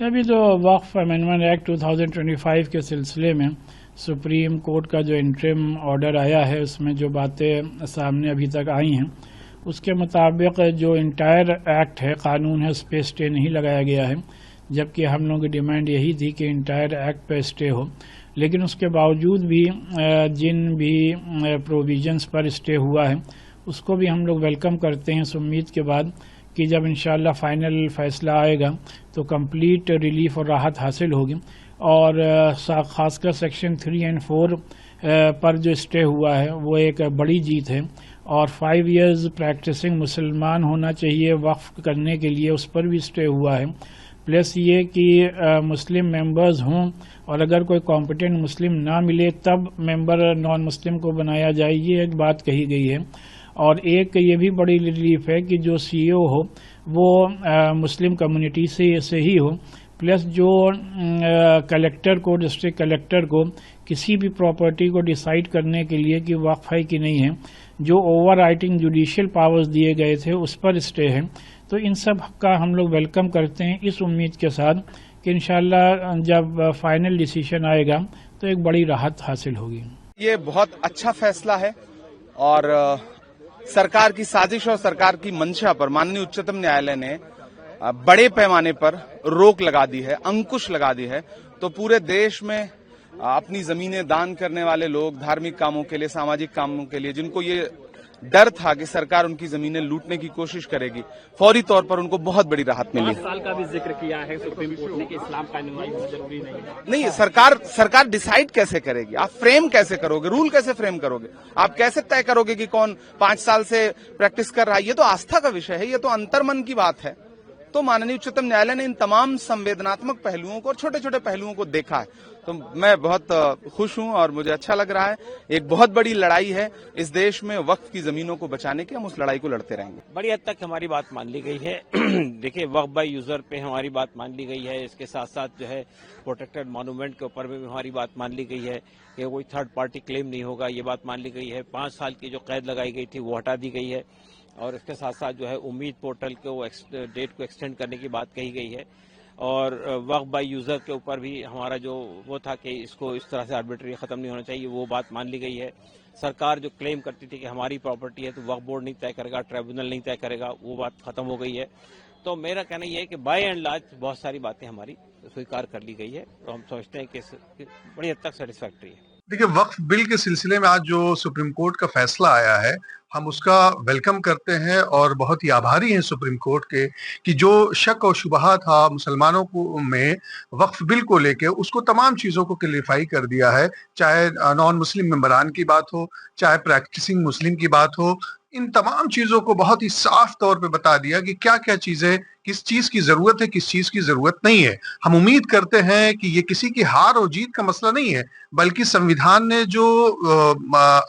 ابھی تو وقف امینڈمنٹ ایکٹ 2025 کے سلسلے میں سپریم کورٹ کا جو انٹرم آرڈر آیا ہے اس میں جو باتیں سامنے ابھی تک آئی ہیں اس کے مطابق جو انٹائر ایکٹ ہے قانون ہے اس پہ اسٹے نہیں لگایا گیا ہے، جبکہ ہم لوگوں کی ڈیمانڈ یہی تھی کہ انٹائر ایکٹ پہ اسٹے ہو، لیکن اس کے باوجود بھی جن بھی پروویژنز پر اسٹے ہوا ہے اس کو بھی ہم لوگ ویلکم کرتے ہیں اس امید کے بعد کہ جب انشاءاللہ فائنل فیصلہ آئے گا تو کمپلیٹ ریلیف اور راحت حاصل ہوگی، اور خاص کر سیکشن 3 اور 4 پر جو اسٹے ہوا ہے وہ ایک بڑی جیت ہے، اور 5 ایئرز پریکٹسنگ مسلمان ہونا چاہیے وقف کرنے کے لیے، اس پر بھی اسٹے ہوا ہے، پلس یہ کہ مسلم ممبرز ہوں اور اگر کوئی کمپیٹنٹ مسلم نہ ملے تب ممبر نان مسلم کو بنایا جائے، یہ ایک بات کہی گئی ہے، اور ایک یہ بھی بڑی ریلیف ہے کہ جو سی او ہو وہ مسلم کمیونٹی سے ہی ہو، پلس جو کلیکٹر کو ڈسٹرکٹ کلیکٹر کو کسی بھی پراپرٹی کو ڈیسائیڈ کرنے کے لیے کہ وقف ہے کہ نہیں ہے، جو اوور رائٹنگ جوڈیشل پاورز دیے گئے تھے اس پر اسٹے ہے، تو ان سب کا ہم لوگ ویلکم کرتے ہیں اس امید کے ساتھ کہ انشاءاللہ جب فائنل ڈیسیشن آئے گا تو ایک بڑی راحت حاصل ہوگی۔ یہ بہت اچھا فیصلہ ہے اور سرکار کی سازش اور سرکار کی منشا پر ماننی اچتم نیالے نے بڑے پیمانے پر روک لگا دی ہے، انکش لگا دی ہے، تو پورے دیش میں اپنی زمینیں دان کرنے والے لوگ دھارمک کاموں کے لیے، ساماجک کاموں کے لیے، جن کو یہ ڈر تھا کہ سرکار ان کی زمینیں لوٹنے کی کوشش کرے گی، فوری طور پر ان کو بہت بڑی راحت ملی۔ 5 سال کا بھی ذکر کیا ہے سپریم کورٹ نے کہ اسلام قانون ضروری نہیں، سرکار ڈیسائیڈ کیسے کرے گی؟ آپ فریم کیسے کرو گے؟ رول کیسے فریم کرو گے؟ آپ کیسے طے کرو گے کہ کون 5 سال سے پریکٹس کر رہا ہے؟ یہ تو آستھا کا وشے ہے، یہ تو انترمن کی بات ہے۔ تو ماننی اچتم نیالے نے ان تمام سنویدناتمک پہلوؤں کو اور چھوٹے چھوٹے پہلوؤں کو دیکھا ہے، تو میں بہت خوش ہوں اور مجھے اچھا لگ رہا ہے۔ ایک بہت بڑی لڑائی ہے اس دیش میں وقف کی زمینوں کو بچانے کی، ہم اس لڑائی کو لڑتے رہیں گے۔ بڑی حد تک ہماری بات مان لی گئی ہے۔ دیکھیں، وقف بائی یوزر پہ ہماری بات مان لی گئی ہے، اس کے ساتھ ساتھ جو ہے پروٹیکٹڈ مانومنٹ کے اوپر بھی ہماری بات مان لی گئی ہے کہ کوئی تھرڈ پارٹی کلیم نہیں ہوگا، یہ بات مان لی گئی ہے۔ 5 سال کی جو قید لگائی گئی تھی وہ ہٹا دی گئی ہے، اور اس کے ساتھ ساتھ جو ہے امید پورٹل کو ڈیٹ کو ایکسٹینڈ کرنے کی بات کہی گئی ہے، اور وقف بائی یوزر کے اوپر بھی ہمارا جو وہ تھا کہ اس کو اس طرح سے آربیٹری ختم نہیں ہونا چاہیے، وہ بات مان لی گئی ہے۔ سرکار جو کلیم کرتی تھی کہ ہماری پراپرٹی ہے تو وقف بورڈ نہیں طے کرے گا، ٹریبونل نہیں طے کرے گا، وہ بات ختم ہو گئی ہے۔ تو میرا کہنا یہ ہے کہ بائی اینڈ لارج بہت ساری باتیں ہماری سویکار کر لی گئی ہے، تو ہم سمجھتے ہیں کہ بڑی حد تک سیٹسفیکٹری ہے۔ دیکھیے، وقف بل کے سلسلے میں آج جو سپریم کورٹ کا فیصلہ آیا ہے ہم اس کا ویلکم کرتے ہیں اور بہت ہی آبھاری ہیں سپریم کورٹ کے کہ جو شک و شبہ تھا مسلمانوں کو میں وقف بل کو لے کے اس کو تمام چیزوں کو کلیریفائی کر دیا ہے، چاہے نان مسلم ممبران کی بات ہو، چاہے پریکٹسنگ مسلم کی بات ہو، ان تمام چیزوں کو بہت ہی صاف طور پہ بتا دیا کہ کیا کیا چیزیں کس چیز کی ضرورت ہے، کس چیز کی ضرورت نہیں ہے۔ ہم امید کرتے ہیں کہ یہ کسی کی ہار اور جیت کا مسئلہ نہیں ہے، بلکہ سنویدھان نے جو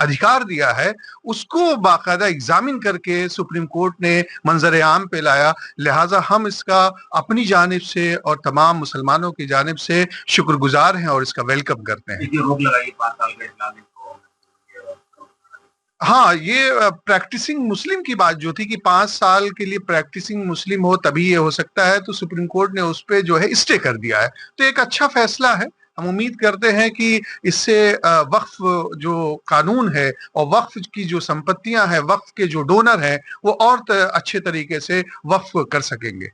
ادھیکار دیا ہے اس کو باقاعدہ ایگزامن کر کے سپریم کورٹ نے منظر عام پہ لایا، لہٰذا ہم اس کا اپنی جانب سے اور تمام مسلمانوں کی جانب سے شکر گزار ہیں اور اس کا ویلکم کرتے ہیں۔ ہاں، یہ پریکٹسنگ مسلم کی بات جو تھی کہ 5 سال کے لیے پریکٹسنگ مسلم ہو تبھی یہ ہو سکتا ہے، تو سپریم کورٹ نے اس پہ جو ہے اسٹے کر دیا ہے، تو ایک اچھا فیصلہ ہے۔ ہم امید کرتے ہیں کہ اس سے وقف جو قانون ہے اور وقف کی جو سمپتیاں ہیں، وقف کے جو ڈونر ہیں وہ اور اچھے طریقے سے وقف کر سکیں گے۔